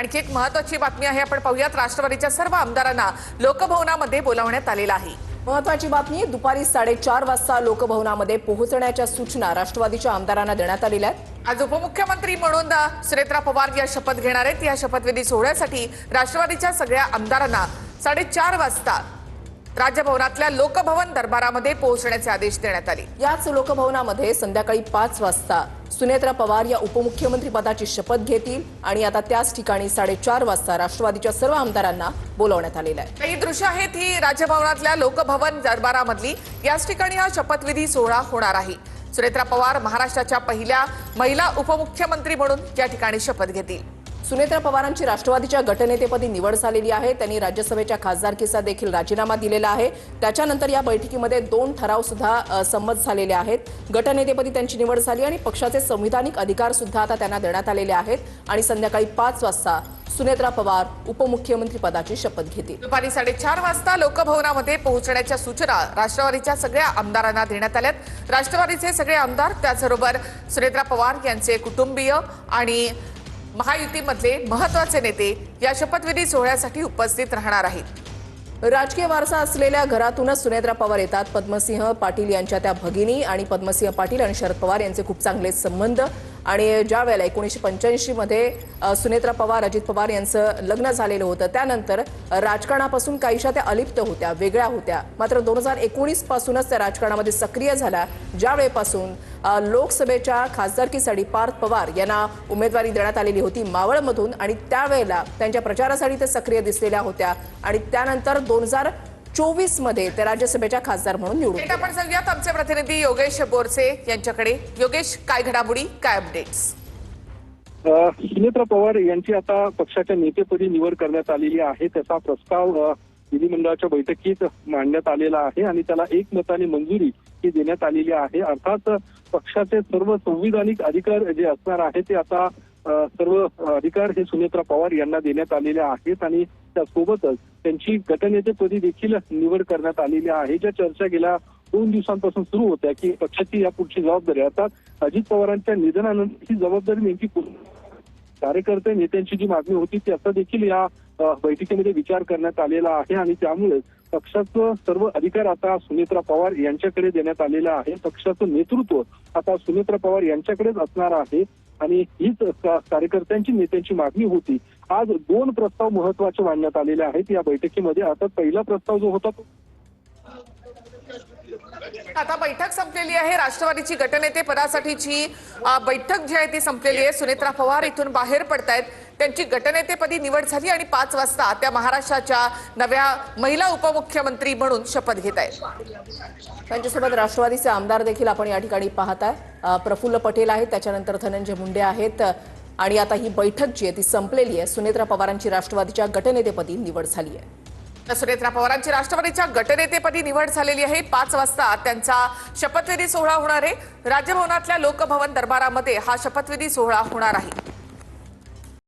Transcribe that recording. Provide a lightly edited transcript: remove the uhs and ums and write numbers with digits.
आणखी एक महत्त्वाची बातमी आहे, आपण पाहूयात। राष्ट्रवादीच्या सर्व आमदारांना लोकभवनामध्ये बोलावण्यात आलेलं आहे। महत्त्वाची बातमी, दुपारी 4:30 वाजता लोकभवनामध्ये पोहोचण्याच्या सूचना राष्ट्रवादीच्या आमदारांना देण्यात आलेल्या आहेत। आज उपमुख्यमंत्री म्हणून सुनेत्रा पवार या शपथ घेणार आहेत। या शपथविधी सोहळ्यासाठी राष्ट्रवादीच्या सगळ्या आमदारांना 4:30 वाजता राजभवनातल्या लोकभवन दरबारामध्ये पोहोचण्याचे आदेश देण्यात आले। याच लोकभवनामध्ये संध्याकाळी 5 वाजता सुनेत्रा पवार या उपमुख्यमंत्री पदाची शपथ घेतील आणि आता त्याच ठिकाणी 4:30 वाजता राष्ट्रवादीच्या सर्व आमदारांना बोलावण्यात आलेलं आहे। ही दृश्य आहेत ही राजभवनातल्या लोकभवन दरबारामधली। याच ठिकाणी हा शपथविधी सोहळा होणार आहे। सुनेत्रा पवार महाराष्ट्राच्या पहिल्या महिला उपमुख्यमंत्री म्हणून या ठिकाणी शपथ घेतील। सुनेत्रा पवारांची राष्ट्रवादीच्या गटनेतेपदी निवड झालेली आहे। त्यांनी राज्यसभेच्या खासदारकीचा देखील राजीनामा दिलेला आहे। त्याच्यानंतर या बैठकीमध्ये 2 ठराव सुद्धा संमत झालेले आहेत। गटनेतेपदी त्यांची निवड झाली आणि पक्षाचे संविधानिक अधिकार सुद्धा आता त्यांना देण्यात आलेले आहेत आणि संध्याकाळी 5 वाजता सुनेत्रा पवार उपमुख्यमंत्री पदाची शपथ घेतील। दुपारी 4:30 वाजता लोकभवनामध्ये पोहोचण्याच्या सूचना राष्ट्रवादीच्या सगळ्या आमदारांना देण्यात आल्यात। राष्ट्रवादीचे सगळे आमदार, त्याचबरोबर सुनेत्रा पवार यांचे कुटुंबीय आणि महायुतीमधले महत्त्वाचे नेते या शपथविधी सोहळ्यासाठी उपस्थित राहणार आहेत। राजकीय वारसा असलेल्या घरातूनच सुनेत्रा पवार येतात। पद्मसिंह पाटील यांच्या त्या भगिनी आणि पद्मसिंह पाटील आणि शरद पवार यांचे खूप चांगले संबंध आणि ज्या वेळेला 1985 मध्ये सुनेत्रा पवार अजित पवार यांचं लग्न झालेलं होतं, त्यानंतर राजकारणापासून काहीशा त्या अलिप्त होत्या, वेगळ्या होत्या। मात्र 2019 पासूनच त्या राजकारणामध्ये सक्रिय झाल्या, ज्यावेळेपासून लोकसभेच्या खासदारकीसाठी पार्थ पवार यांना उमेदवारी देण्यात आलेली होती मावळमधून आणि त्यावेळेला त्यांच्या प्रचारासाठी ते सक्रिय दिसलेल्या होत्या आणि त्यानंतर 2024 मध्ये ते राज्यसभेच्या खासदार म्हणून निवडून आपण सांगूयात आमचे प्रतिनिधी योगेश बोरसे यांच्याकडे। योगेश, काय घडामोडी, काय अपडेट्स? सुनेत्रा पवार यांची आता पक्षाच्या नेतेपदी निवड करण्यात आलेली आहे। त्याचा प्रस्ताव विधिमंडळाच्या बैठकीत मांडण्यात आलेला आहे आणि त्याला एकमताने मंजुरी ही देण्यात आलेली आहे। अर्थात पक्षाचे सर्व संविधानिक अधिकार जे असणार आहेत ते आता सर्व अधिकार हे सुनेत्रा पवार यांना देण्यात आलेले आहेत आणि त्यासोबतच त्यांची गटनेतेपदी देखील निवड करण्यात आलेली आहे। ज्या चर्चा गेल्या 2 दिवसांपासून सुरू होत्या की पक्षाची यापुढची जबाबदारी, अर्थात अजित पवारांच्या निधनानंतर ही जबाबदारी नेमकी कार्यकर्ते नेत्यांची जी मागणी होती त्याचा देखील या बैठकीमध्ये विचार करण्यात आलेला आहे आणि त्यामुळे पक्षाचं सर्व अधिकार आता सुनेत्रा पवार यांच्याकडे देण्यात आलेला आहे। पक्षाचं नेतृत्व आता सुनेत्रा पवार यांच्याकडेच असणार आहे आणि हीच कार्यकर्त्यांची नेत्यांची मागणी होती। आज 2 प्रस्ताव महत्त्वाचे मांडण्यात आलेले आहेत या बैठकीमध्ये। आता पहिला प्रस्ताव जो होता तो आता बैठक संपलेली आहे। राष्ट्रवादीची गटनेते पदासाठीची बैठक जी आहे ती संपलेली आहे। सुनेत्रा पवार इथून बाहेर पडतायत, त्यांची गटनेतेपदी निवड झाली आणि 5 वाजता त्या महाराष्ट्राच्या नव्या महिला उपमुख्यमंत्री म्हणून शपथ घेत आहेत। त्यांच्यासोबत राष्ट्रवादीचे आमदार देखील आपण या ठिकाणी पाहताय। प्रफुल्ल पटेल आहेत, त्याच्यानंतर धनंजय मुंडे आहेत आणि आता ही बैठक जी आहे ती संपलेली आहे। सुनेत्रा पवारांची राष्ट्रवादीच्या गटनेतेपदी निवड झाली आहे। सुनेत्रा पवारांची राष्ट्रवादीच्या गटनेतेपदी निवड झालेली आहे। 5 वाजता त्यांचा शपथविधी सोहळा होणार आहे। राजभवनातल्या लोकभवन दरबारामध्ये हा शपथविधी सोहळा होणार आहे।